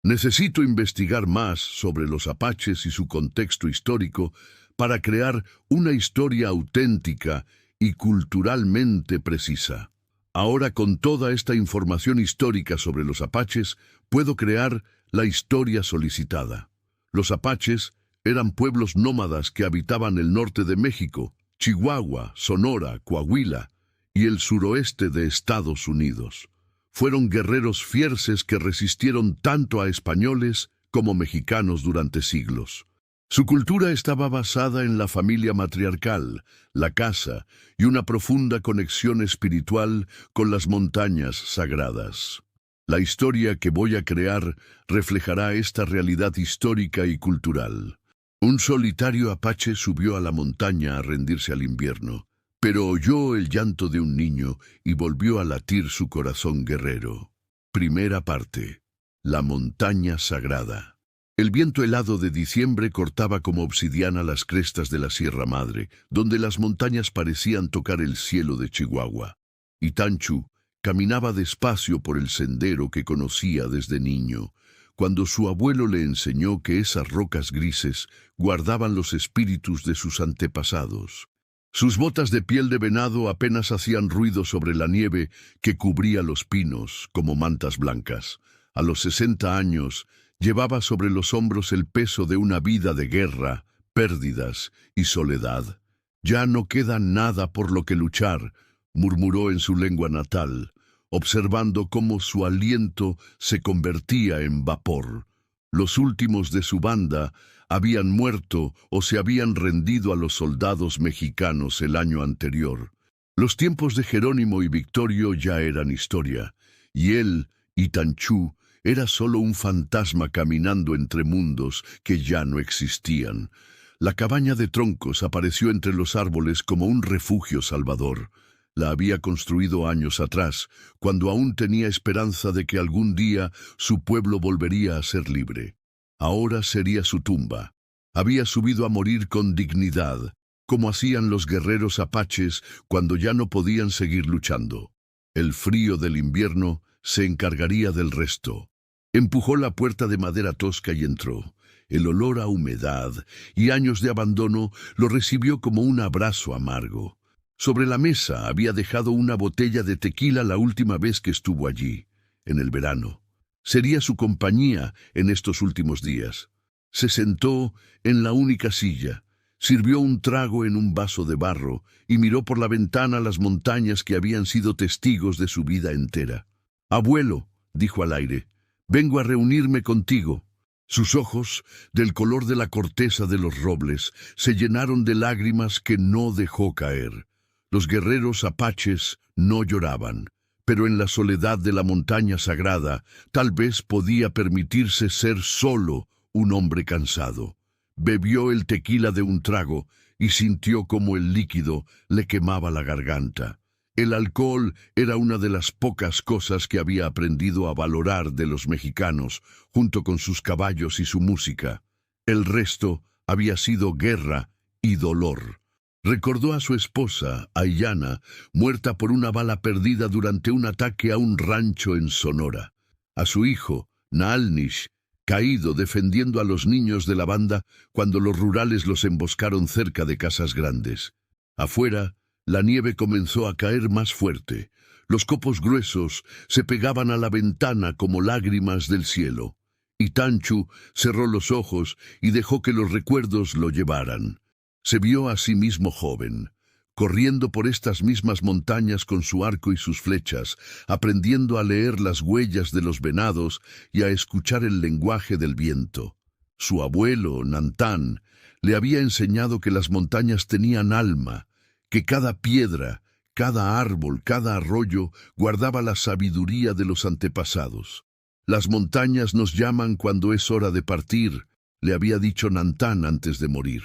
Necesito investigar más sobre los apaches y su contexto histórico para crear una historia auténtica y culturalmente precisa. Ahora, con toda esta información histórica sobre los apaches, puedo crear la historia solicitada. Los apaches eran pueblos nómadas que habitaban el norte de México, Chihuahua, Sonora, Coahuila y el suroeste de Estados Unidos. Fueron guerreros fierces que resistieron tanto a españoles como mexicanos durante siglos. Su cultura estaba basada en la familia matriarcal, la casa y una profunda conexión espiritual con las montañas sagradas. La historia que voy a crear reflejará esta realidad histórica y cultural. Un solitario apache subió a la montaña a rendirse al invierno, pero oyó el llanto de un niño y volvió a latir su corazón guerrero. Primera parte. La montaña sagrada. El viento helado de diciembre cortaba como obsidiana las crestas de la Sierra Madre, donde las montañas parecían tocar el cielo de Chihuahua. Itanchu caminaba despacio por el sendero que conocía desde niño, cuando su abuelo le enseñó que esas rocas grises guardaban los espíritus de sus antepasados. Sus botas de piel de venado apenas hacían ruido sobre la nieve que cubría los pinos como mantas blancas. A los 60 años, llevaba sobre los hombros el peso de una vida de guerra, pérdidas y soledad. «Ya no queda nada por lo que luchar», murmuró en su lengua natal, observando cómo su aliento se convertía en vapor. Los últimos de su banda habían muerto o se habían rendido a los soldados mexicanos el año anterior. Los tiempos de Jerónimo y Victorio ya eran historia, y él, Itanchu, era solo un fantasma caminando entre mundos que ya no existían. La cabaña de troncos apareció entre los árboles como un refugio salvador. La había construido años atrás, cuando aún tenía esperanza de que algún día su pueblo volvería a ser libre. Ahora sería su tumba. Había subido a morir con dignidad, como hacían los guerreros apaches cuando ya no podían seguir luchando. El frío del invierno se encargaría del resto. Empujó la puerta de madera tosca y entró. El olor a humedad y años de abandono lo recibió como un abrazo amargo. Sobre la mesa había dejado una botella de tequila la última vez que estuvo allí, en el verano. Sería su compañía en estos últimos días. Se sentó en la única silla, sirvió un trago en un vaso de barro y miró por la ventana las montañas que habían sido testigos de su vida entera. «Abuelo», dijo al aire, «vengo a reunirme contigo». Sus ojos, del color de la corteza de los robles, se llenaron de lágrimas que no dejó caer. Los guerreros apaches no lloraban, pero en la soledad de la montaña sagrada tal vez podía permitirse ser solo un hombre cansado. Bebió el tequila de un trago y sintió como el líquido le quemaba la garganta. El alcohol era una de las pocas cosas que había aprendido a valorar de los mexicanos, junto con sus caballos y su música. El resto había sido guerra y dolor. Recordó a su esposa, Aiyana, muerta por una bala perdida durante un ataque a un rancho en Sonora. A su hijo, Naalnish, caído defendiendo a los niños de la banda cuando los rurales los emboscaron cerca de Casas Grandes. Afuera, la nieve comenzó a caer más fuerte. Los copos gruesos se pegaban a la ventana como lágrimas del cielo. Itanchu cerró los ojos y dejó que los recuerdos lo llevaran. Se vio a sí mismo joven, corriendo por estas mismas montañas con su arco y sus flechas, aprendiendo a leer las huellas de los venados y a escuchar el lenguaje del viento. Su abuelo, Nantán, le había enseñado que las montañas tenían alma, que cada piedra, cada árbol, cada arroyo guardaba la sabiduría de los antepasados. «Las montañas nos llaman cuando es hora de partir», le había dicho Nantán antes de morir.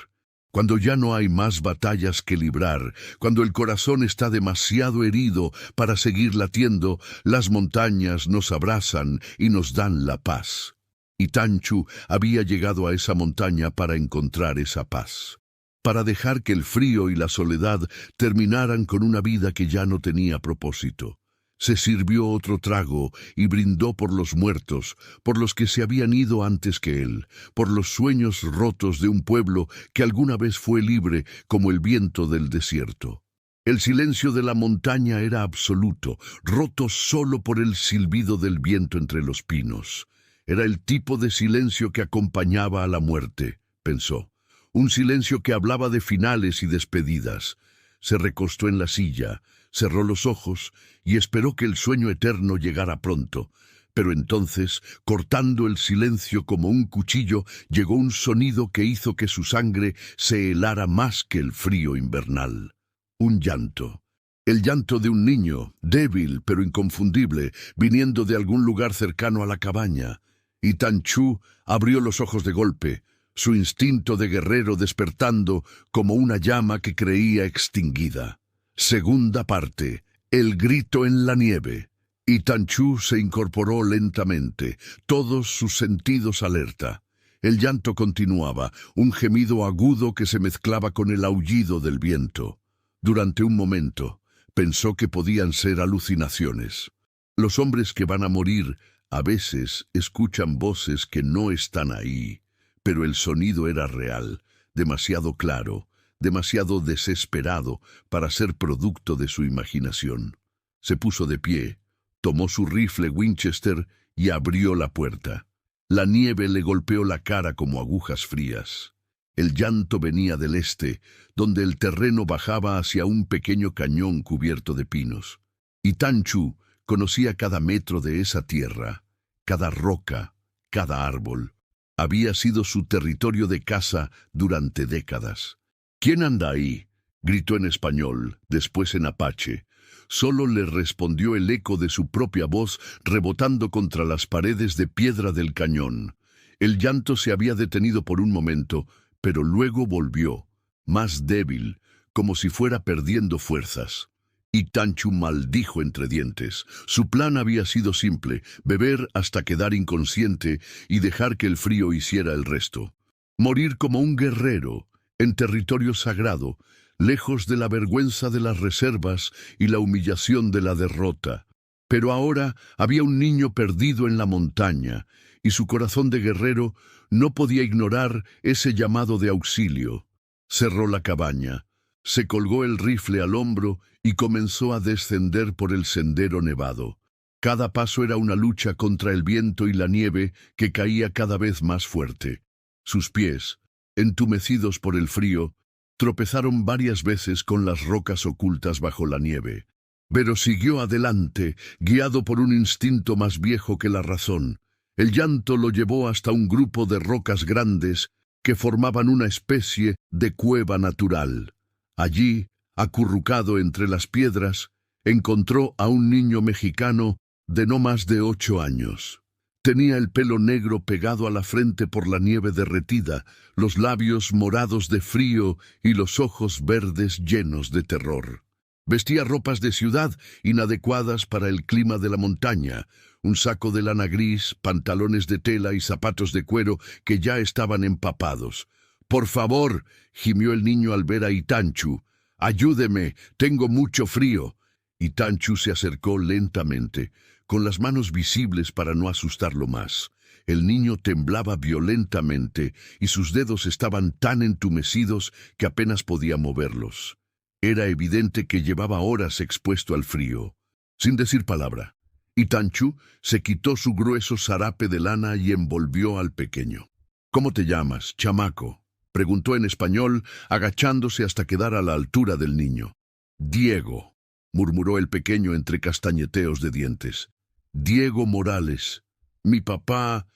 Cuando ya no hay más batallas que librar, cuando el corazón está demasiado herido para seguir latiendo, las montañas nos abrazan y nos dan la paz. Itanchu había llegado a esa montaña para encontrar esa paz, para dejar que el frío y la soledad terminaran con una vida que ya no tenía propósito. Se sirvió otro trago y brindó por los muertos, por los que se habían ido antes que él, por los sueños rotos de un pueblo que alguna vez fue libre como el viento del desierto. El silencio de la montaña era absoluto, roto solo por el silbido del viento entre los pinos. Era el tipo de silencio que acompañaba a la muerte, pensó. Un silencio que hablaba de finales y despedidas. Se recostó en la silla, cerró los ojos y esperó que el sueño eterno llegara pronto. Pero entonces, cortando el silencio como un cuchillo, llegó un sonido que hizo que su sangre se helara más que el frío invernal. Un llanto. El llanto de un niño, débil pero inconfundible, viniendo de algún lugar cercano a la cabaña. Y Tan Chu abrió los ojos de golpe, su instinto de guerrero despertando como una llama que creía extinguida. Segunda parte. El grito en la nieve. Y Tan Chu se incorporó lentamente, todos sus sentidos alerta. El llanto continuaba, un gemido agudo que se mezclaba con el aullido del viento. Durante un momento, pensó que podían ser alucinaciones. Los hombres que van a morir a veces escuchan voces que no están ahí, pero el sonido era real, demasiado claro, demasiado desesperado para ser producto de su imaginación. Se puso de pie, tomó su rifle Winchester y abrió la puerta. La nieve le golpeó la cara como agujas frías. El llanto venía del este, donde el terreno bajaba hacia un pequeño cañón cubierto de pinos. Y Tan Chu conocía cada metro de esa tierra, cada roca, cada árbol. Había sido su territorio de caza durante décadas. «¿Quién anda ahí?», gritó en español, después en apache. Solo le respondió el eco de su propia voz rebotando contra las paredes de piedra del cañón. El llanto se había detenido por un momento, pero luego volvió, más débil, como si fuera perdiendo fuerzas. Y Tan Chu maldijo entre dientes. Su plan había sido simple, beber hasta quedar inconsciente y dejar que el frío hiciera el resto. Morir como un guerrero, en territorio sagrado, lejos de la vergüenza de las reservas y la humillación de la derrota. Pero ahora había un niño perdido en la montaña, y su corazón de guerrero no podía ignorar ese llamado de auxilio. Cerró la cabaña, se colgó el rifle al hombro y comenzó a descender por el sendero nevado. Cada paso era una lucha contra el viento y la nieve que caía cada vez más fuerte. Sus pies, entumecidos por el frío, tropezaron varias veces con las rocas ocultas bajo la nieve. Pero siguió adelante, guiado por un instinto más viejo que la razón. El llanto lo llevó hasta un grupo de rocas grandes que formaban una especie de cueva natural. Allí, acurrucado entre las piedras, encontró a un niño mexicano de no más de 8 años. Tenía el pelo negro pegado a la frente por la nieve derretida, los labios morados de frío y los ojos verdes llenos de terror. Vestía ropas de ciudad inadecuadas para el clima de la montaña, un saco de lana gris, pantalones de tela y zapatos de cuero que ya estaban empapados. «Por favor», gimió el niño al ver a Tan Chu, «ayúdeme, tengo mucho frío». Y Tan Chu se acercó lentamente, con las manos visibles para no asustarlo más. El niño temblaba violentamente y sus dedos estaban tan entumecidos que apenas podía moverlos. Era evidente que llevaba horas expuesto al frío. Sin decir palabra, y Tan Chu se quitó su grueso zarape de lana y envolvió al pequeño. «¿Cómo te llamas, chamaco?», preguntó en español, agachándose hasta quedar a la altura del niño. «Diego», murmuró el pequeño entre castañeteos de dientes. «Diego Morales. Mi papá,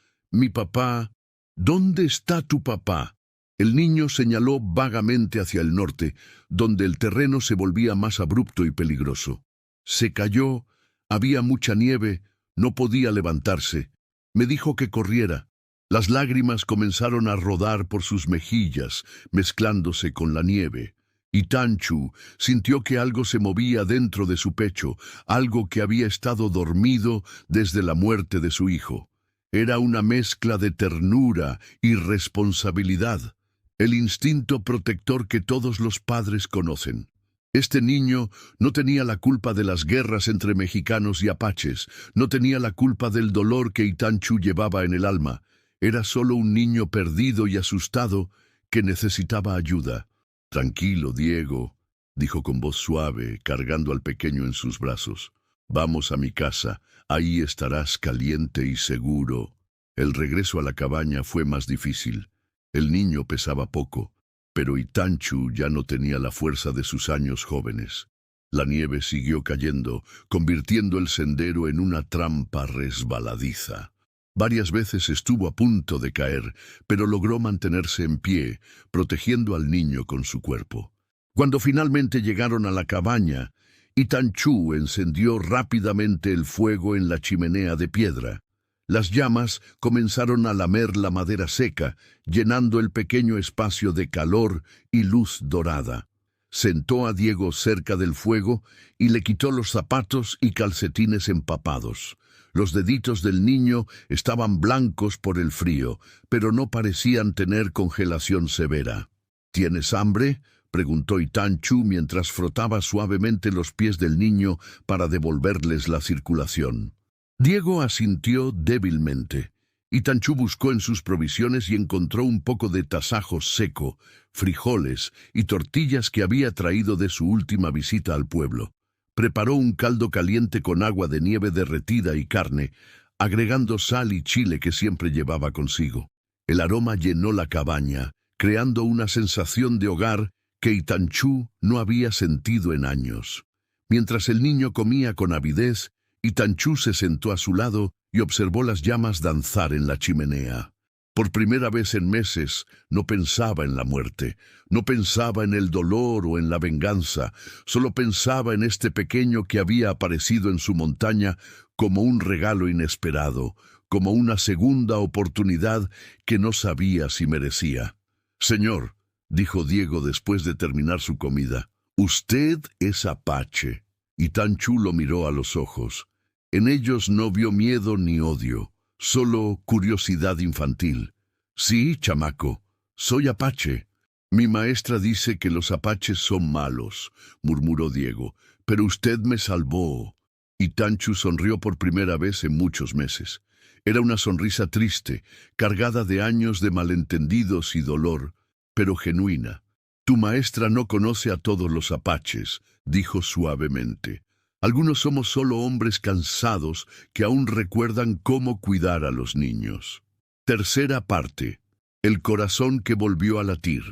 ¿dónde está tu papá?». El niño señaló vagamente hacia el norte, donde el terreno se volvía más abrupto y peligroso. Se cayó, había mucha nieve, no podía levantarse. Me dijo que corriera. Las lágrimas comenzaron a rodar por sus mejillas, mezclándose con la nieve. Y Tan Chu sintió que algo se movía dentro de su pecho, algo que había estado dormido desde la muerte de su hijo. Era una mezcla de ternura y responsabilidad, el instinto protector que todos los padres conocen. Este niño no tenía la culpa de las guerras entre mexicanos y apaches, no tenía la culpa del dolor que Itancú llevaba en el alma. Era solo un niño perdido y asustado que necesitaba ayuda. «Tranquilo, Diego», dijo con voz suave, cargando al pequeño en sus brazos. «Vamos a mi casa, ahí estarás caliente y seguro». El regreso a la cabaña fue más difícil. El niño pesaba poco, pero Itancú ya no tenía la fuerza de sus años jóvenes. La nieve siguió cayendo, convirtiendo el sendero en una trampa resbaladiza. Varias veces estuvo a punto de caer, pero logró mantenerse en pie, protegiendo al niño con su cuerpo. Cuando finalmente llegaron a la cabaña, Itancú encendió rápidamente el fuego en la chimenea de piedra. Las llamas comenzaron a lamer la madera seca, llenando el pequeño espacio de calor y luz dorada. Sentó a Diego cerca del fuego y le quitó los zapatos y calcetines empapados. Los deditos del niño estaban blancos por el frío, pero no parecían tener congelación severa. «¿Tienes hambre?», preguntó Itancú mientras frotaba suavemente los pies del niño para devolverles la circulación. Diego asintió débilmente. Itancú buscó en sus provisiones y encontró un poco de tasajo seco, frijoles y tortillas que había traído de su última visita al pueblo. Preparó un caldo caliente con agua de nieve derretida y carne, agregando sal y chile que siempre llevaba consigo. El aroma llenó la cabaña, creando una sensación de hogar que Itancú no había sentido en años. Mientras el niño comía con avidez, Itancú se sentó a su lado y observó las llamas danzar en la chimenea. Por primera vez en meses, no pensaba en la muerte, no pensaba en el dolor o en la venganza, solo pensaba en este pequeño que había aparecido en su montaña como un regalo inesperado, como una segunda oportunidad que no sabía si merecía. «Señor», dijo Diego después de terminar su comida, «usted es apache». Itancú lo miró a los ojos. En ellos no vio miedo ni odio, solo curiosidad infantil. «Sí, chamaco, soy apache». «Mi maestra dice que los apaches son malos», murmuró Diego, «pero usted me salvó». Itancú sonrió por primera vez en muchos meses. Era una sonrisa triste, cargada de años de malentendidos y dolor, pero genuina. «Tu maestra no conoce a todos los apaches», dijo suavemente. «Algunos somos solo hombres cansados que aún recuerdan cómo cuidar a los niños». Tercera parte. El corazón que volvió a latir.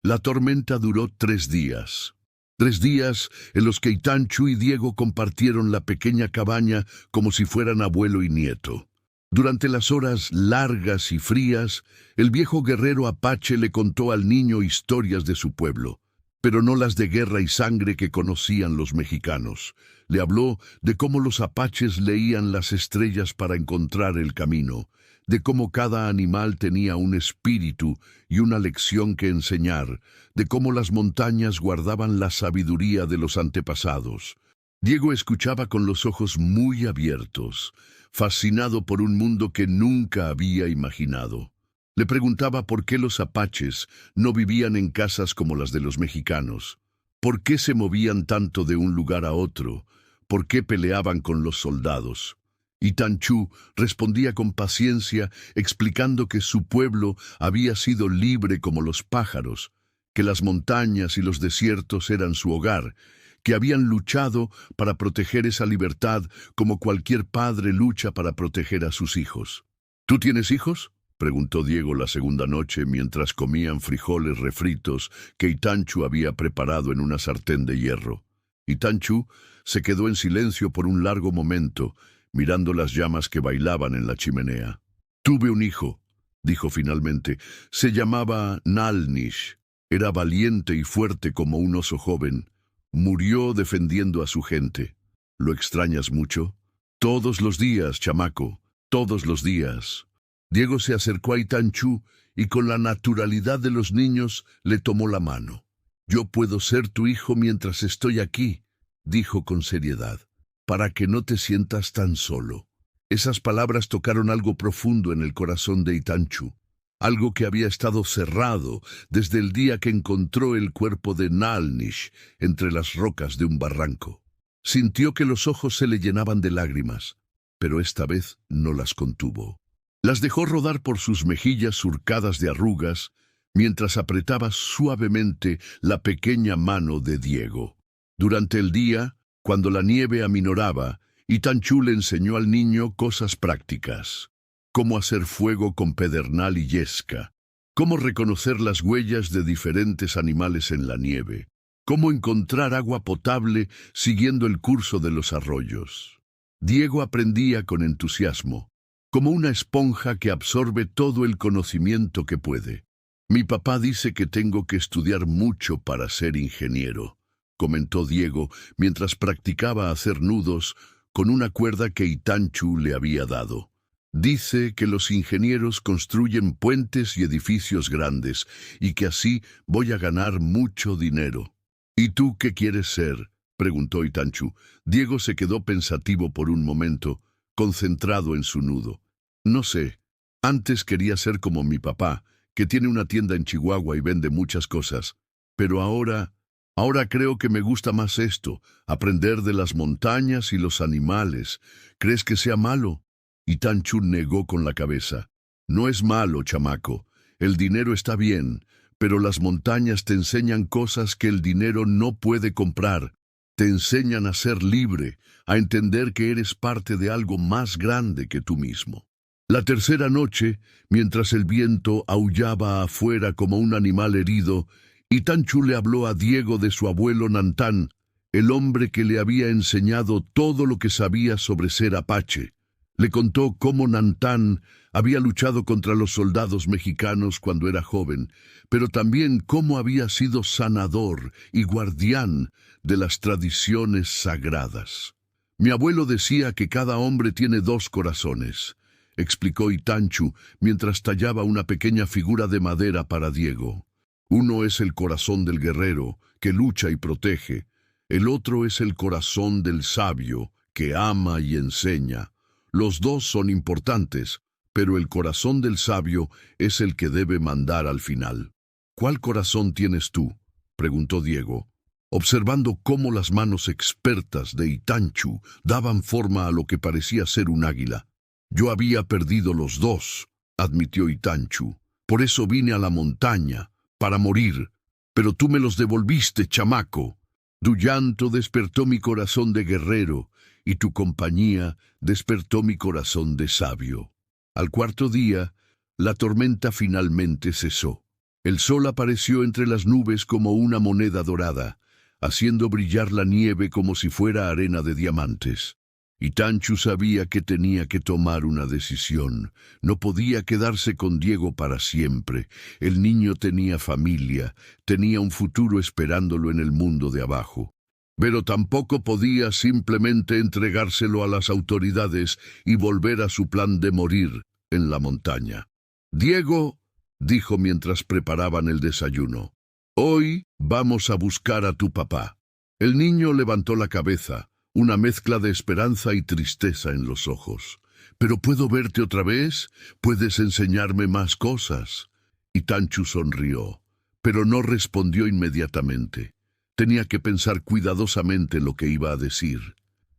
La tormenta duró 3 días. 3 días en los que Itancú y Diego compartieron la pequeña cabaña como si fueran abuelo y nieto. Durante las horas largas y frías, el viejo guerrero apache le contó al niño historias de su pueblo, pero no las de guerra y sangre que conocían los mexicanos. Le habló de cómo los apaches leían las estrellas para encontrar el camino, de cómo cada animal tenía un espíritu y una lección que enseñar, de cómo las montañas guardaban la sabiduría de los antepasados. Diego escuchaba con los ojos muy abiertos, fascinado por un mundo que nunca había imaginado. Le preguntaba por qué los apaches no vivían en casas como las de los mexicanos, por qué se movían tanto de un lugar a otro, por qué peleaban con los soldados. Itancú respondía con paciencia, explicando que su pueblo había sido libre como los pájaros, que las montañas y los desiertos eran su hogar, que habían luchado para proteger esa libertad como cualquier padre lucha para proteger a sus hijos. «¿Tú tienes hijos?», preguntó Diego la segunda noche mientras comían frijoles refritos que Itancú había preparado en una sartén de hierro. Itancú se quedó en silencio por un largo momento, mirando las llamas que bailaban en la chimenea. «Tuve un hijo», dijo finalmente. «Se llamaba Nalnish. Era valiente y fuerte como un oso joven. Murió defendiendo a su gente. ¿Lo extrañas mucho?». «Todos los días, chamaco, todos los días». Diego se acercó a Itancú y con la naturalidad de los niños le tomó la mano. «Yo puedo ser tu hijo mientras estoy aquí», dijo con seriedad, «para que no te sientas tan solo». Esas palabras tocaron algo profundo en el corazón de Itancú. algo que había estado cerrado desde el día que encontró el cuerpo de Nalnish entre las rocas de un barranco. Sintió que los ojos se le llenaban de lágrimas, pero esta vez no las contuvo. Las dejó rodar por sus mejillas surcadas de arrugas, mientras apretaba suavemente la pequeña mano de Diego. Durante el día, cuando la nieve aminoraba, Itancú le enseñó al niño cosas prácticas: cómo hacer fuego con pedernal y yesca, cómo reconocer las huellas de diferentes animales en la nieve, cómo encontrar agua potable siguiendo el curso de los arroyos. Diego aprendía con entusiasmo, como una esponja que absorbe todo el conocimiento que puede. «Mi papá dice que tengo que estudiar mucho para ser ingeniero», comentó Diego mientras practicaba hacer nudos con una cuerda que Itancú le había dado. «Dice que los ingenieros construyen puentes y edificios grandes y que así voy a ganar mucho dinero». «¿Y tú qué quieres ser?», preguntó Itancú. Diego se quedó pensativo por un momento, concentrado en su nudo. «No sé. Antes quería ser como mi papá, que tiene una tienda en Chihuahua y vende muchas cosas. Pero ahora creo que me gusta más esto, aprender de las montañas y los animales. ¿Crees que sea malo?». Itancú negó con la cabeza. «No es malo, chamaco. El dinero está bien, pero las montañas te enseñan cosas que el dinero no puede comprar. Te enseñan a ser libre, a entender que eres parte de algo más grande que tú mismo». La tercera noche, mientras el viento aullaba afuera como un animal herido, Itancú le habló a Diego de su abuelo Nantán, el hombre que le había enseñado todo lo que sabía sobre ser apache. Le contó cómo Nantán había luchado contra los soldados mexicanos cuando era joven, pero también cómo había sido sanador y guardián de las tradiciones sagradas. «Mi abuelo decía que cada hombre tiene dos corazones», explicó Itancú mientras tallaba una pequeña figura de madera para Diego. «Uno es el corazón del guerrero, que lucha y protege. El otro es el corazón del sabio, que ama y enseña. Los dos son importantes, pero el corazón del sabio es el que debe mandar al final». «¿Cuál corazón tienes tú?», preguntó Diego, observando cómo las manos expertas de Itancú daban forma a lo que parecía ser un águila. «Yo había perdido los dos», admitió Itancú. «Por eso vine a la montaña, para morir. Pero tú me los devolviste, chamaco. Tu llanto despertó mi corazón de guerrero, y tu compañía despertó mi corazón de sabio». Al cuarto día, la tormenta finalmente cesó. El sol apareció entre las nubes como una moneda dorada, haciendo brillar la nieve como si fuera arena de diamantes. Itancú sabía que tenía que tomar una decisión. No podía quedarse con Diego para siempre. El niño tenía familia, tenía un futuro esperándolo en el mundo de abajo. Pero tampoco podía simplemente entregárselo a las autoridades y volver a su plan de morir en la montaña. «Diego», dijo mientras preparaban el desayuno, «hoy vamos a buscar a tu papá». El niño levantó la cabeza, una mezcla de esperanza y tristeza en los ojos. «¿Pero puedo verte otra vez? ¿Puedes enseñarme más cosas?». Itancú sonrió, pero no respondió inmediatamente. Tenía que pensar cuidadosamente lo que iba a decir.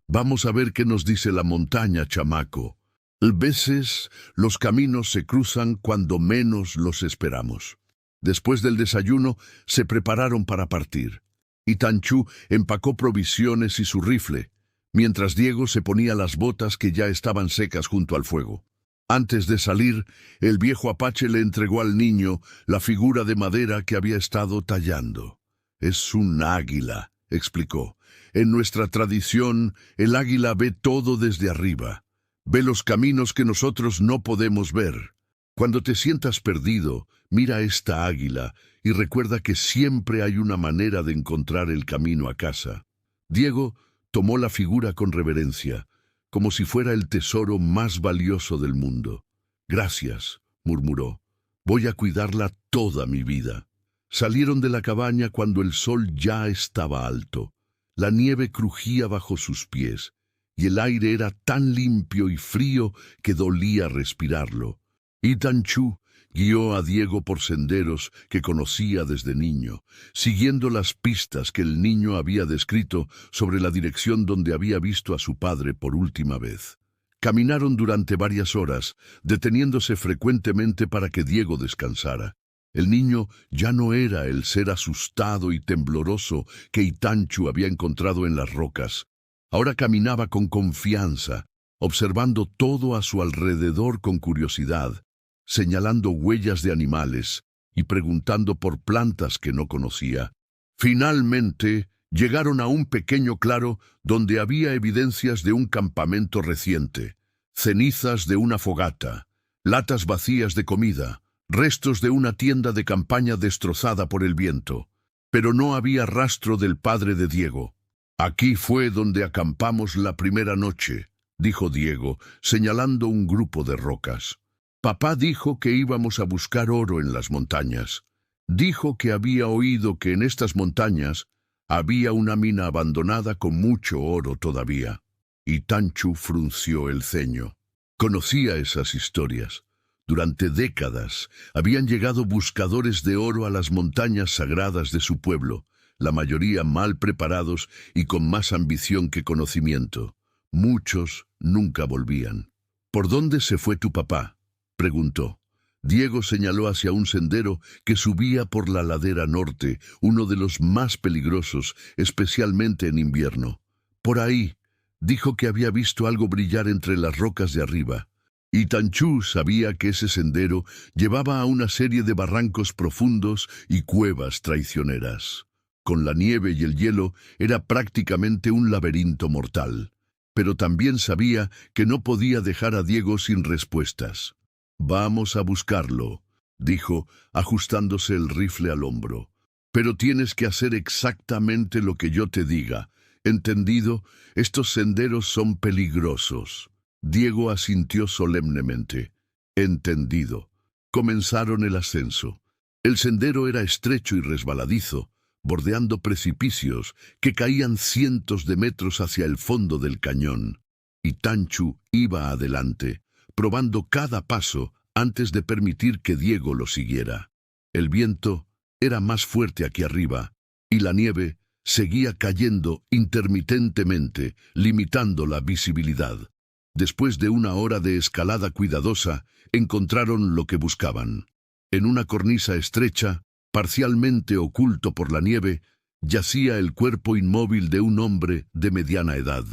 «Vamos a ver qué nos dice la montaña, chamaco. A veces los caminos se cruzan cuando menos los esperamos». Después del desayuno, se prepararon para partir. Itancú empacó provisiones y su rifle, mientras Diego se ponía las botas que ya estaban secas junto al fuego. Antes de salir, el viejo apache le entregó al niño la figura de madera que había estado tallando. «Es un águila», explicó. «En nuestra tradición, el águila ve todo desde arriba. Ve los caminos que nosotros no podemos ver. Cuando te sientas perdido, mira esta águila y recuerda que siempre hay una manera de encontrar el camino a casa». Diego tomó la figura con reverencia, como si fuera el tesoro más valioso del mundo. «Gracias», murmuró. «Voy a cuidarla toda mi vida». Salieron de la cabaña cuando el sol ya estaba alto. La nieve crujía bajo sus pies, y el aire era tan limpio y frío que dolía respirarlo. Itancú guió a Diego por senderos que conocía desde niño, siguiendo las pistas que el niño había descrito sobre la dirección donde había visto a su padre por última vez. Caminaron durante varias horas, deteniéndose frecuentemente para que Diego descansara. El niño ya no era el ser asustado y tembloroso que Itanchu había encontrado en las rocas. Ahora caminaba con confianza, observando todo a su alrededor con curiosidad, señalando huellas de animales y preguntando por plantas que no conocía. Finalmente, llegaron a un pequeño claro donde había evidencias de un campamento reciente, cenizas de una fogata, latas vacías de comida, restos de una tienda de campaña destrozada por el viento, pero no había rastro del padre de Diego. «Aquí fue donde acampamos la primera noche», dijo Diego, señalando un grupo de rocas. «Papá dijo que íbamos a buscar oro en las montañas. Dijo que había oído que en estas montañas había una mina abandonada con mucho oro todavía». Itanchu frunció el ceño. Conocía esas historias. Durante décadas habían llegado buscadores de oro a las montañas sagradas de su pueblo, la mayoría mal preparados y con más ambición que conocimiento. Muchos nunca volvían. «¿Por dónde se fue tu papá?», preguntó. Diego señaló hacia un sendero que subía por la ladera norte, uno de los más peligrosos, especialmente en invierno. «Por ahí», dijo que había visto algo brillar entre las rocas de arriba. Itanchu sabía que ese sendero llevaba a una serie de barrancos profundos y cuevas traicioneras. Con la nieve y el hielo era prácticamente un laberinto mortal. Pero también sabía que no podía dejar a Diego sin respuestas. «Vamos a buscarlo», dijo, ajustándose el rifle al hombro. «Pero tienes que hacer exactamente lo que yo te diga. ¿Entendido? Estos senderos son peligrosos». Diego asintió solemnemente. «Entendido». Comenzaron el ascenso. El sendero era estrecho y resbaladizo, bordeando precipicios que caían cientos de metros hacia el fondo del cañón. Itanchu iba adelante, probando cada paso antes de permitir que Diego lo siguiera. El viento era más fuerte aquí arriba, y la nieve seguía cayendo intermitentemente, limitando la visibilidad. Después de una hora de escalada cuidadosa, encontraron lo que buscaban. En una cornisa estrecha, parcialmente oculto por la nieve, yacía el cuerpo inmóvil de un hombre de mediana edad.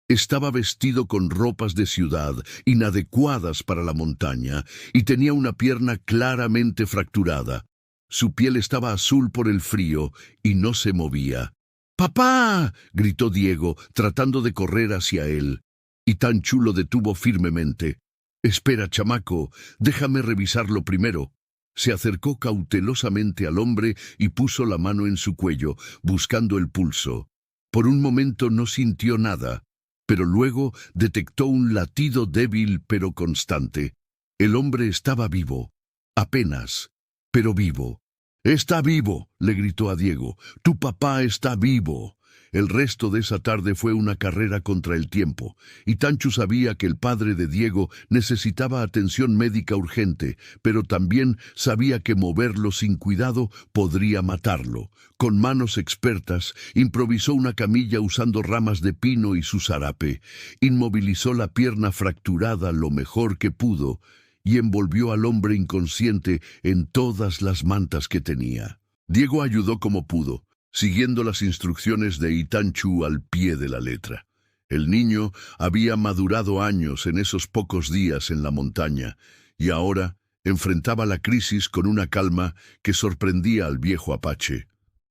Estaba vestido con ropas de ciudad, inadecuadas para la montaña, y tenía una pierna claramente fracturada. Su piel estaba azul por el frío y no se movía. «¡Papá!», gritó Diego, tratando de correr hacia él. Itanchu lo detuvo firmemente. «Espera, chamaco, déjame revisarlo primero». Se acercó cautelosamente al hombre y puso la mano en su cuello, buscando el pulso. Por un momento no sintió nada, pero luego detectó un latido débil pero constante. El hombre estaba vivo. Apenas, pero vivo. «¡Está vivo!», le gritó a Diego. «Tu papá está vivo». El resto de esa tarde fue una carrera contra el tiempo. Itanchu sabía que el padre de Diego necesitaba atención médica urgente, pero también sabía que moverlo sin cuidado podría matarlo. Con manos expertas, improvisó una camilla usando ramas de pino y su zarape. Inmovilizó la pierna fracturada lo mejor que pudo y envolvió al hombre inconsciente en todas las mantas que tenía. Diego ayudó como pudo, siguiendo las instrucciones de Itanchu al pie de la letra. El niño había madurado años en esos pocos días en la montaña, y ahora enfrentaba la crisis con una calma que sorprendía al viejo apache.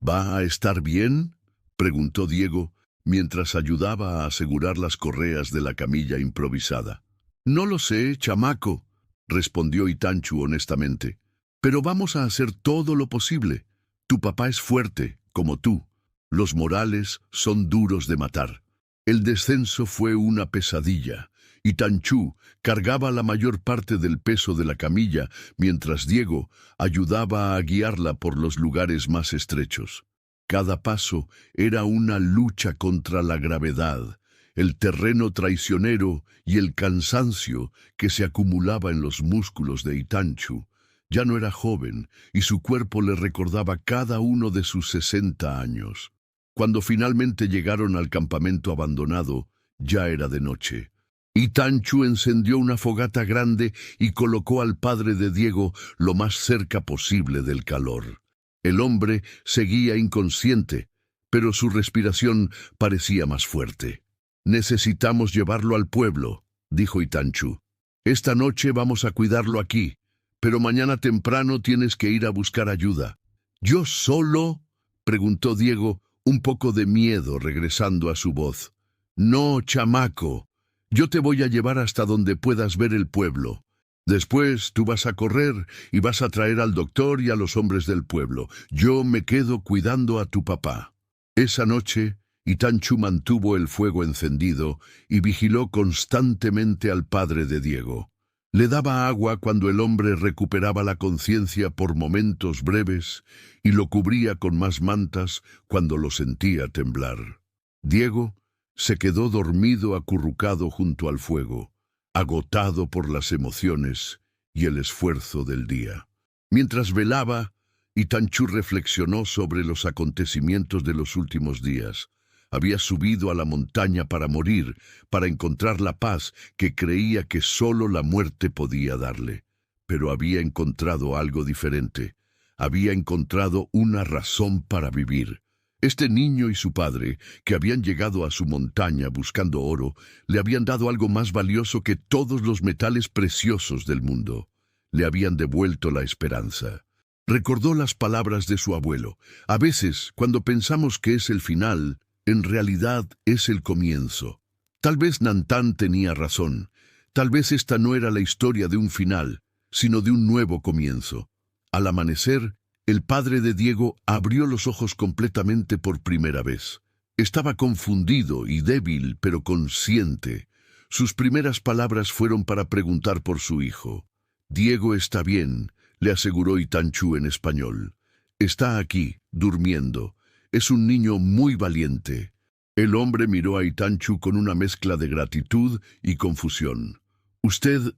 «¿Va a estar bien?», preguntó Diego, mientras ayudaba a asegurar las correas de la camilla improvisada. «No lo sé, chamaco», respondió Itanchu honestamente, «pero vamos a hacer todo lo posible. Tu papá es fuerte, como tú. Los morales son duros de matar». El descenso fue una pesadilla. Itanchu cargaba la mayor parte del peso de la camilla, mientras Diego ayudaba a guiarla por los lugares más estrechos. Cada paso era una lucha contra la gravedad, el terreno traicionero y el cansancio que se acumulaba en los músculos de Itanchu. Ya no era joven, y su cuerpo le recordaba cada uno de sus 60 años. Cuando finalmente llegaron al campamento abandonado, ya era de noche. Y Tanchu encendió una fogata grande y colocó al padre de Diego lo más cerca posible del calor. El hombre seguía inconsciente, pero su respiración parecía más fuerte. «Necesitamos llevarlo al pueblo», dijo Itanchu. «Esta noche vamos a cuidarlo aquí, pero mañana temprano tienes que ir a buscar ayuda». «¿Yo solo?», preguntó Diego, un poco de miedo regresando a su voz. «No, chamaco. Yo te voy a llevar hasta donde puedas ver el pueblo. Después tú vas a correr y vas a traer al doctor y a los hombres del pueblo. Yo me quedo cuidando a tu papá». Esa noche, Itanchu mantuvo el fuego encendido y vigiló constantemente al padre de Diego. Le daba agua cuando el hombre recuperaba la conciencia por momentos breves y lo cubría con más mantas cuando lo sentía temblar. Diego se quedó dormido acurrucado junto al fuego, agotado por las emociones y el esfuerzo del día. Mientras velaba, Itanchu reflexionó sobre los acontecimientos de los últimos días. Había subido a la montaña para morir, para encontrar la paz que creía que solo la muerte podía darle. Pero había encontrado algo diferente. Había encontrado una razón para vivir. Este niño y su padre, que habían llegado a su montaña buscando oro, le habían dado algo más valioso que todos los metales preciosos del mundo. Le habían devuelto la esperanza. Recordó las palabras de su abuelo. A veces, cuando pensamos que es el final, en realidad es el comienzo. Tal vez Nantán tenía razón. Tal vez esta no era la historia de un final, sino de un nuevo comienzo. Al amanecer, el padre de Diego abrió los ojos completamente por primera vez. Estaba confundido y débil, pero consciente. Sus primeras palabras fueron para preguntar por su hijo. «Diego está bien», le aseguró Itanchu en español. «Está aquí, durmiendo. Es un niño muy valiente». El hombre miró a Itanchu con una mezcla de gratitud y confusión. ¿Usted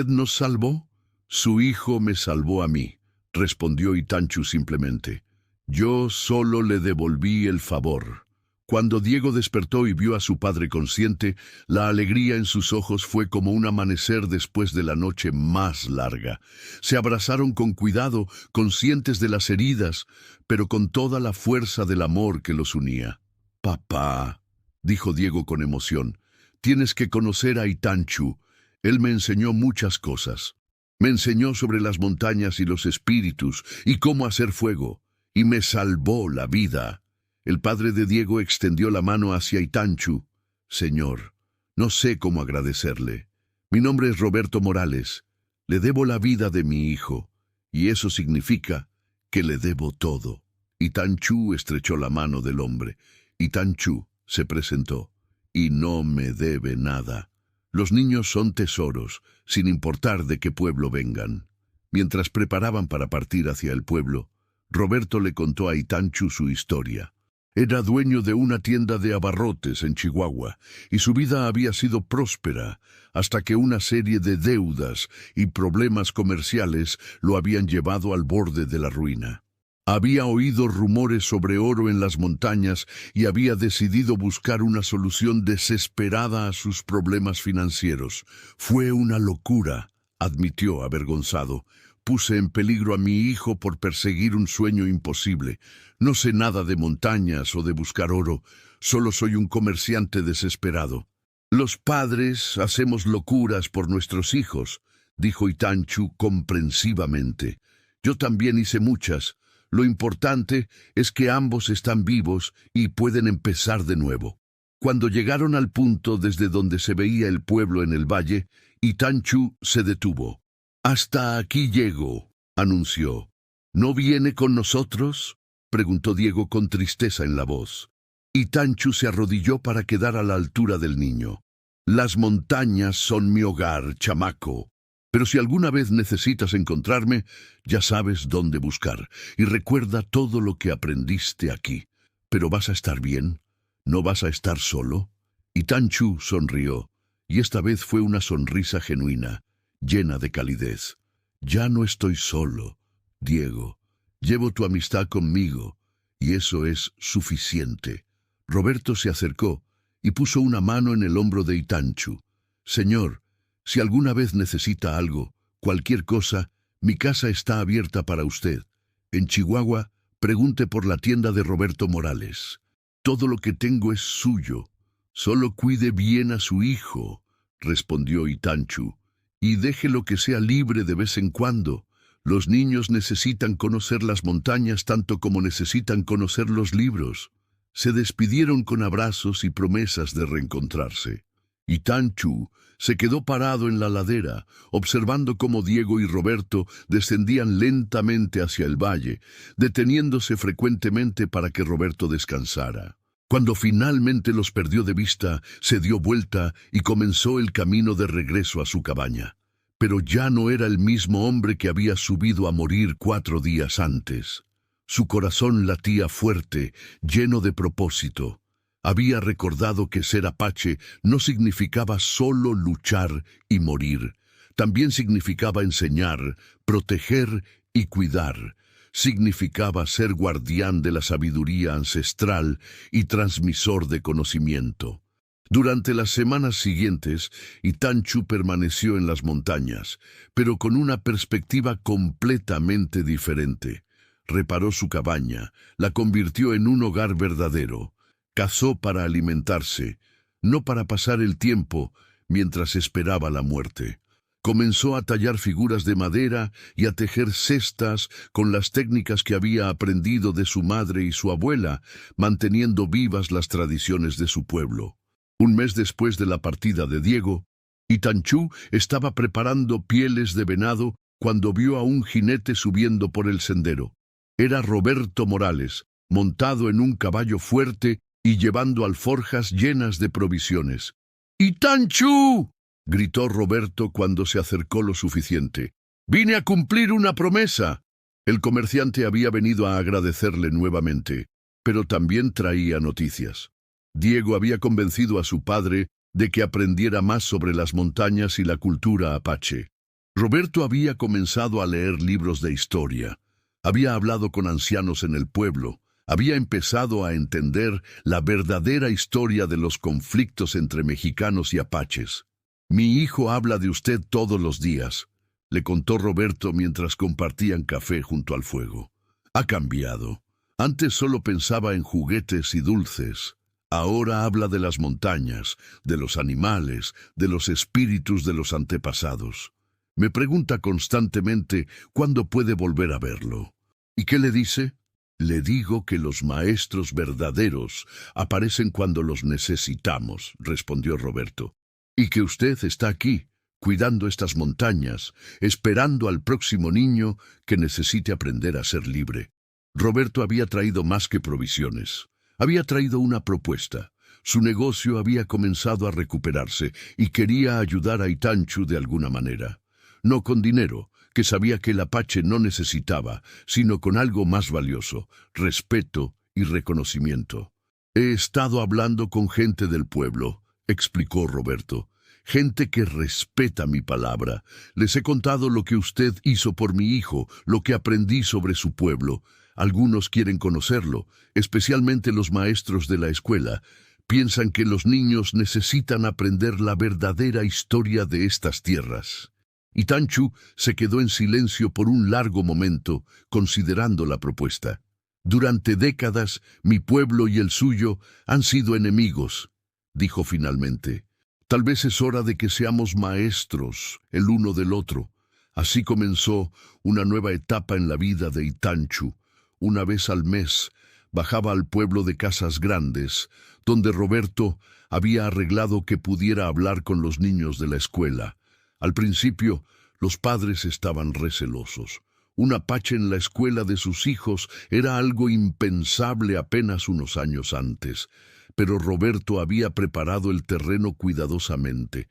nos salvó?» «Su hijo me salvó a mí», respondió Itanchu simplemente. «Yo solo le devolví el favor». Cuando Diego despertó y vio a su padre consciente, la alegría en sus ojos fue como un amanecer después de la noche más larga. Se abrazaron con cuidado, conscientes de las heridas, pero con toda la fuerza del amor que los unía. «Papá», dijo Diego con emoción, «tienes que conocer a Itanchu. Él me enseñó muchas cosas. Me enseñó sobre las montañas y los espíritus, y cómo hacer fuego, y me salvó la vida». El padre de Diego extendió la mano hacia Itanchu. «Señor, no sé cómo agradecerle. Mi nombre es Roberto Morales. Le debo la vida de mi hijo, y eso significa que le debo todo». Itanchu estrechó la mano del hombre. Itanchu se presentó. «Y no me debe nada. Los niños son tesoros, sin importar de qué pueblo vengan». Mientras preparaban para partir hacia el pueblo, Roberto le contó a Itanchu su historia. Era dueño de una tienda de abarrotes en Chihuahua, y su vida había sido próspera, hasta que una serie de deudas y problemas comerciales lo habían llevado al borde de la ruina. Había oído rumores sobre oro en las montañas y había decidido buscar una solución desesperada a sus problemas financieros. «Fue una locura», admitió avergonzado. «Puse en peligro a mi hijo por perseguir un sueño imposible. No sé nada de montañas o de buscar oro. Solo soy un comerciante desesperado». «Los padres hacemos locuras por nuestros hijos», dijo Itanchu comprensivamente. «Yo también hice muchas. Lo importante es que ambos están vivos y pueden empezar de nuevo». Cuando llegaron al punto desde donde se veía el pueblo en el valle, Itanchu se detuvo. «Hasta aquí llego», anunció. «¿No viene con nosotros?», preguntó Diego con tristeza en la voz. Itanchu se arrodilló para quedar a la altura del niño. «Las montañas son mi hogar, chamaco. Pero si alguna vez necesitas encontrarme, ya sabes dónde buscar. Y recuerda todo lo que aprendiste aquí. Pero vas a estar bien. ¿No vas a estar solo?». Itanchu sonrió, y esta vez fue una sonrisa genuina, llena de calidez. Ya no estoy solo, Diego. Llevo tu amistad conmigo, y eso es suficiente. Roberto se acercó y puso una mano en el hombro de Itanchu. Señor, si alguna vez necesita algo, cualquier cosa, mi casa está abierta para usted. En Chihuahua, pregunte por la tienda de Roberto Morales. Todo lo que tengo es suyo. Solo cuide bien a su hijo, respondió Itanchu, y déjelo que sea libre de vez en cuando. Los niños necesitan conocer las montañas tanto como necesitan conocer los libros. Se despidieron con abrazos y promesas de reencontrarse. Itanchu se quedó parado en la ladera, observando cómo Diego y Roberto descendían lentamente hacia el valle, deteniéndose frecuentemente para que Roberto descansara. Cuando finalmente los perdió de vista, se dio vuelta y comenzó el camino de regreso a su cabaña. Pero ya no era el mismo hombre que había subido a morir 4 días antes. Su corazón latía fuerte, lleno de propósito. Había recordado que ser apache no significaba solo luchar y morir. También significaba enseñar, proteger y cuidar. Significaba ser guardián de la sabiduría ancestral y transmisor de conocimiento. Durante las semanas siguientes, Itanchu permaneció en las montañas, pero con una perspectiva completamente diferente. Reparó su cabaña, la convirtió en un hogar verdadero. Cazó para alimentarse, no para pasar el tiempo mientras esperaba la muerte. Comenzó a tallar figuras de madera y a tejer cestas con las técnicas que había aprendido de su madre y su abuela, manteniendo vivas las tradiciones de su pueblo. Un mes después de la partida de Diego, Itanchu estaba preparando pieles de venado cuando vio a un jinete subiendo por el sendero. Era Roberto Morales, montado en un caballo fuerte y llevando alforjas llenas de provisiones. ¡Itanchu!, gritó Roberto cuando se acercó lo suficiente. «¡Vine a cumplir una promesa!». El comerciante había venido a agradecerle nuevamente, pero también traía noticias. Diego había convencido a su padre de que aprendiera más sobre las montañas y la cultura apache. Roberto había comenzado a leer libros de historia. Había hablado con ancianos en el pueblo. Había empezado a entender la verdadera historia de los conflictos entre mexicanos y apaches. «Mi hijo habla de usted todos los días», le contó Roberto mientras compartían café junto al fuego. «Ha cambiado. Antes solo pensaba en juguetes y dulces. Ahora habla de las montañas, de los animales, de los espíritus de los antepasados. Me pregunta constantemente cuándo puede volver a verlo». «¿Y qué le dice?». «Le digo que los maestros verdaderos aparecen cuando los necesitamos», respondió Roberto. «Y que usted está aquí, cuidando estas montañas, esperando al próximo niño que necesite aprender a ser libre». Roberto había traído más que provisiones. Había traído una propuesta. Su negocio había comenzado a recuperarse y quería ayudar a Itanchu de alguna manera. No con dinero, que sabía que el apache no necesitaba, sino con algo más valioso: respeto y reconocimiento. «He estado hablando con gente del pueblo», explicó Roberto. «Gente que respeta mi palabra. Les he contado lo que usted hizo por mi hijo, lo que aprendí sobre su pueblo. Algunos quieren conocerlo, especialmente los maestros de la escuela. Piensan que los niños necesitan aprender la verdadera historia de estas tierras». Itanchu se quedó en silencio por un largo momento, considerando la propuesta. «Durante décadas, mi pueblo y el suyo han sido enemigos», dijo finalmente. «Tal vez es hora de que seamos maestros el uno del otro». Así comenzó una nueva etapa en la vida de Itanchu. Una vez al mes, bajaba al pueblo de Casas Grandes, donde Roberto había arreglado que pudiera hablar con los niños de la escuela. Al principio, los padres estaban recelosos. Un apache en la escuela de sus hijos era algo impensable apenas unos años antes, pero Roberto había preparado el terreno cuidadosamente,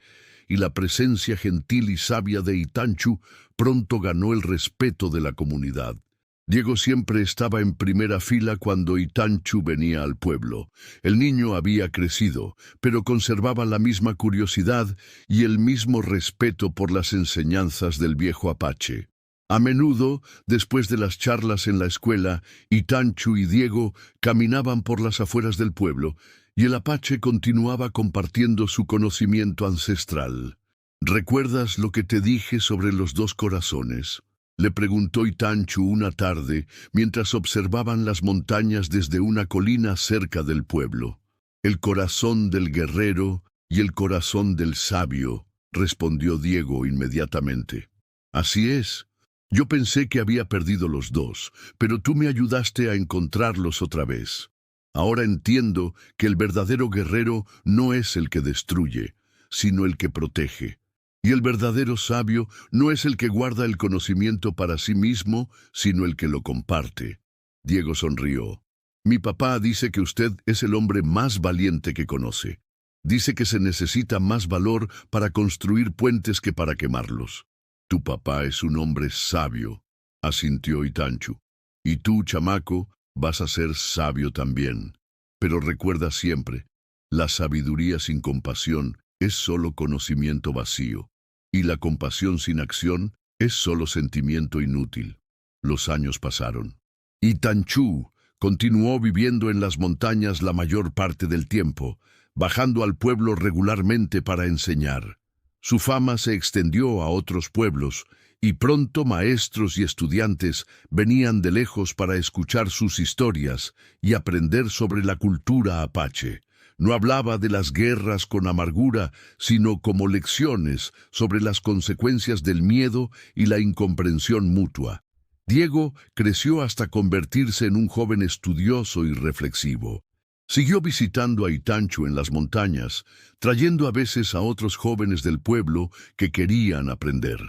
y la presencia gentil y sabia de Itanchu pronto ganó el respeto de la comunidad. Diego siempre estaba en primera fila cuando Itanchu venía al pueblo. El niño había crecido, pero conservaba la misma curiosidad y el mismo respeto por las enseñanzas del viejo apache. A menudo, después de las charlas en la escuela, Itanchu y Diego caminaban por las afueras del pueblo, y el apache continuaba compartiendo su conocimiento ancestral. ¿Recuerdas lo que te dije sobre los dos corazones?, le preguntó Itanchu una tarde, mientras observaban las montañas desde una colina cerca del pueblo. El corazón del guerrero y el corazón del sabio, respondió Diego inmediatamente. Así es. Yo pensé que había perdido los dos, pero tú me ayudaste a encontrarlos otra vez. Ahora entiendo que el verdadero guerrero no es el que destruye, sino el que protege. Y el verdadero sabio no es el que guarda el conocimiento para sí mismo, sino el que lo comparte. Diego sonrió. Mi papá dice que usted es el hombre más valiente que conoce. Dice que se necesita más valor para construir puentes que para quemarlos. Tu papá es un hombre sabio, asintió Itanchu. Y tú, chamaco, vas a ser sabio también. Pero recuerda siempre, la sabiduría sin compasión es solo conocimiento vacío, y la compasión sin acción es solo sentimiento inútil. Los años pasaron. Itanchu continuó viviendo en las montañas la mayor parte del tiempo, bajando al pueblo regularmente para enseñar. Su fama se extendió a otros pueblos, y pronto maestros y estudiantes venían de lejos para escuchar sus historias y aprender sobre la cultura apache. No hablaba de las guerras con amargura, sino como lecciones sobre las consecuencias del miedo y la incomprensión mutua. Diego creció hasta convertirse en un joven estudioso y reflexivo. Siguió visitando a Itanchu en las montañas, trayendo a veces a otros jóvenes del pueblo que querían aprender.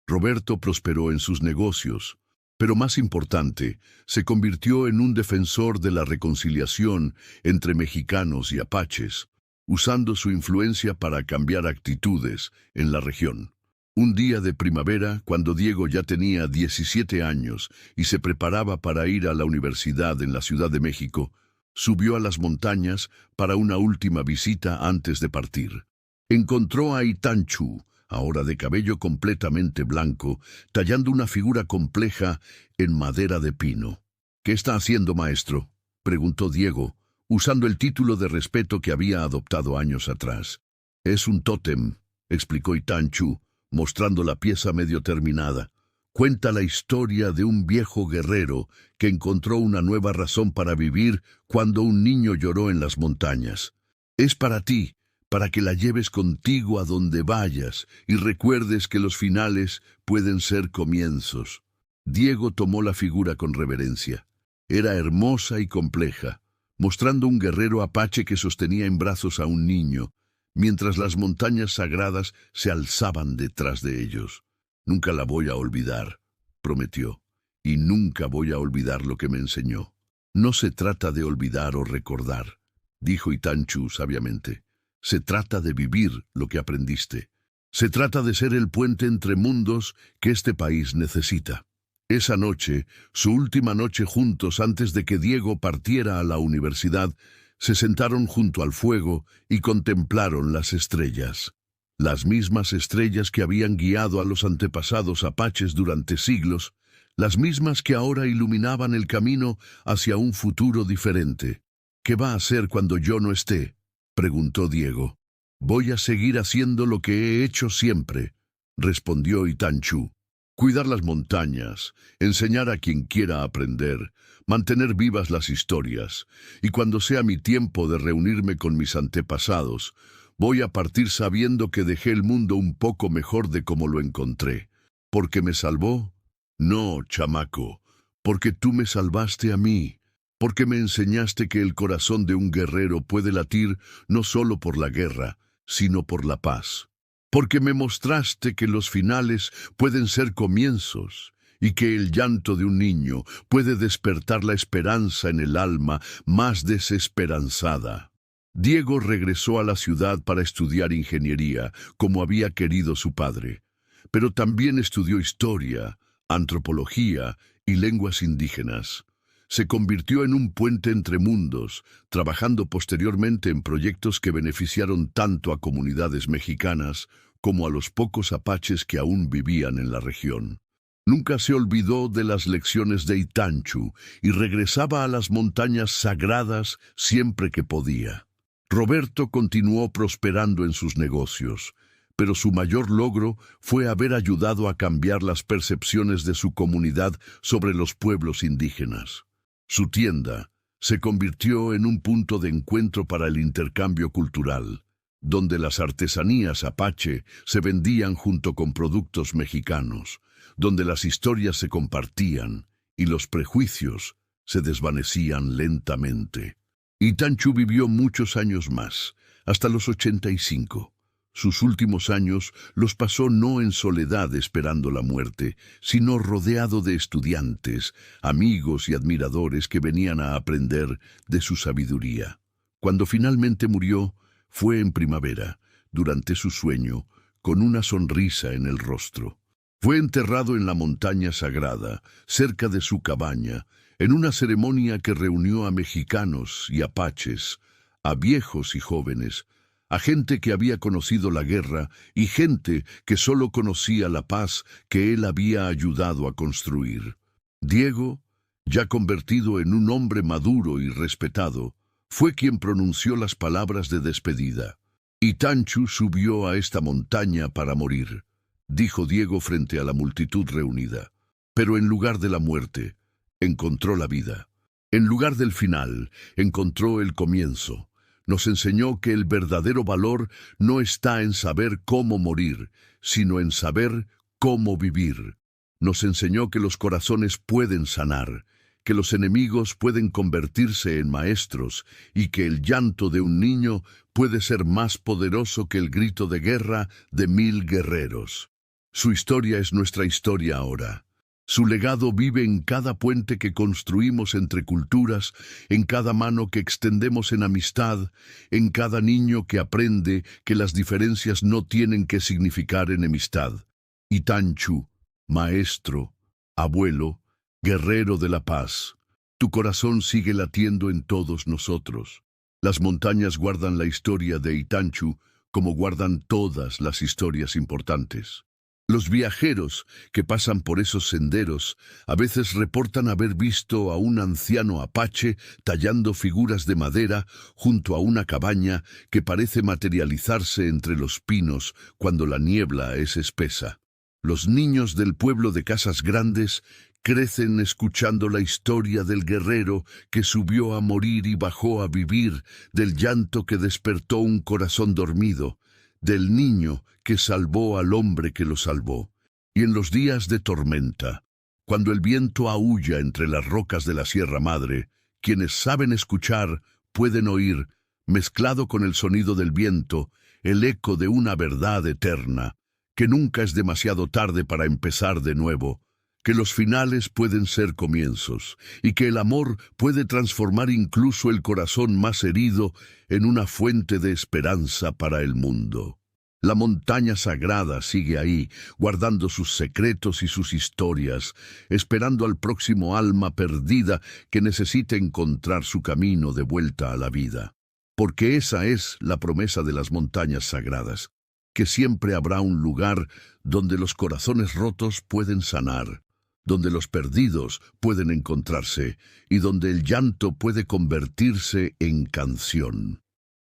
Roberto prosperó en sus negocios, pero más importante, se convirtió en un defensor de la reconciliación entre mexicanos y apaches, usando su influencia para cambiar actitudes en la región. Un día de primavera, cuando Diego ya tenía 17 años y se preparaba para ir a la universidad en la Ciudad de México, subió a las montañas para una última visita antes de partir. Encontró a Itanchu, ahora de cabello completamente blanco, tallando una figura compleja en madera de pino. ¿Qué está haciendo, maestro?, preguntó Diego, usando el título de respeto que había adoptado años atrás. Es un tótem, explicó Itanchu, mostrando la pieza medio terminada. Cuenta la historia de un viejo guerrero que encontró una nueva razón para vivir cuando un niño lloró en las montañas. Es para ti, para que la lleves contigo a donde vayas y recuerdes que los finales pueden ser comienzos. Diego tomó la figura con reverencia. Era hermosa y compleja, mostrando un guerrero apache que sostenía en brazos a un niño, mientras las montañas sagradas se alzaban detrás de ellos. Nunca la voy a olvidar, prometió, y nunca voy a olvidar lo que me enseñó. No se trata de olvidar o recordar, dijo Itanchu sabiamente. Se trata de vivir lo que aprendiste. Se trata de ser el puente entre mundos que este país necesita. Esa noche, su última noche juntos antes de que Diego partiera a la universidad, se sentaron junto al fuego y contemplaron las estrellas. Las mismas estrellas que habían guiado a los antepasados apaches durante siglos, las mismas que ahora iluminaban el camino hacia un futuro diferente. ¿Qué va a hacer cuando yo no esté?, preguntó Diego. Voy a seguir haciendo lo que he hecho siempre, respondió Itanchu. Cuidar las montañas, enseñar a quien quiera aprender, mantener vivas las historias, y cuando sea mi tiempo de reunirme con mis antepasados, voy a partir sabiendo que dejé el mundo un poco mejor de como lo encontré. ¿Porque me salvó? No, chamaco, porque tú me salvaste a mí. Porque me enseñaste que el corazón de un guerrero puede latir no solo por la guerra, sino por la paz. Porque me mostraste que los finales pueden ser comienzos y que el llanto de un niño puede despertar la esperanza en el alma más desesperanzada. Diego regresó a la ciudad para estudiar ingeniería, como había querido su padre, pero también estudió historia, antropología y lenguas indígenas. Se convirtió en un puente entre mundos, trabajando posteriormente en proyectos que beneficiaron tanto a comunidades mexicanas como a los pocos apaches que aún vivían en la región. Nunca se olvidó de las lecciones de Itanchu y regresaba a las montañas sagradas siempre que podía. Roberto continuó prosperando en sus negocios, pero su mayor logro fue haber ayudado a cambiar las percepciones de su comunidad sobre los pueblos indígenas. Su tienda se convirtió en un punto de encuentro para el intercambio cultural, donde las artesanías apache se vendían junto con productos mexicanos, donde las historias se compartían y los prejuicios se desvanecían lentamente. Itanchu vivió muchos años más, hasta los 85. Sus últimos años los pasó no en soledad esperando la muerte, sino rodeado de estudiantes, amigos y admiradores que venían a aprender de su sabiduría. Cuando finalmente murió, fue en primavera, durante su sueño, con una sonrisa en el rostro. Fue enterrado en la montaña sagrada, cerca de su cabaña, en una ceremonia que reunió a mexicanos y apaches, a viejos y jóvenes, a gente que había conocido la guerra y gente que solo conocía la paz que él había ayudado a construir. Diego, ya convertido en un hombre maduro y respetado, fue quien pronunció las palabras de despedida. Itanchu subió a esta montaña para morir, dijo Diego frente a la multitud reunida. Pero en lugar de la muerte, encontró la vida. En lugar del final, encontró el comienzo. Nos enseñó que el verdadero valor no está en saber cómo morir, sino en saber cómo vivir. Nos enseñó que los corazones pueden sanar, que los enemigos pueden convertirse en maestros y que el llanto de un niño puede ser más poderoso que el grito de guerra de 1000 guerreros. Su historia es nuestra historia ahora. Su legado vive en cada puente que construimos entre culturas, en cada mano que extendemos en amistad, en cada niño que aprende que las diferencias no tienen que significar enemistad. Itanchu, maestro, abuelo, guerrero de la paz, tu corazón sigue latiendo en todos nosotros. Las montañas guardan la historia de Itanchu como guardan todas las historias importantes. Los viajeros que pasan por esos senderos a veces reportan haber visto a un anciano apache tallando figuras de madera junto a una cabaña que parece materializarse entre los pinos cuando la niebla es espesa. Los niños del pueblo de Casas Grandes crecen escuchando la historia del guerrero que subió a morir y bajó a vivir, del llanto que despertó un corazón dormido, del niño que salvó al hombre que lo salvó. Y en los días de tormenta, cuando el viento aúlla entre las rocas de la Sierra Madre, quienes saben escuchar pueden oír, mezclado con el sonido del viento, el eco de una verdad eterna, que nunca es demasiado tarde para empezar de nuevo, que los finales pueden ser comienzos, y que el amor puede transformar incluso el corazón más herido en una fuente de esperanza para el mundo. La montaña sagrada sigue ahí, guardando sus secretos y sus historias, esperando al próximo alma perdida que necesite encontrar su camino de vuelta a la vida. Porque esa es la promesa de las montañas sagradas, que siempre habrá un lugar donde los corazones rotos pueden sanar, donde los perdidos pueden encontrarse y donde el llanto puede convertirse en canción.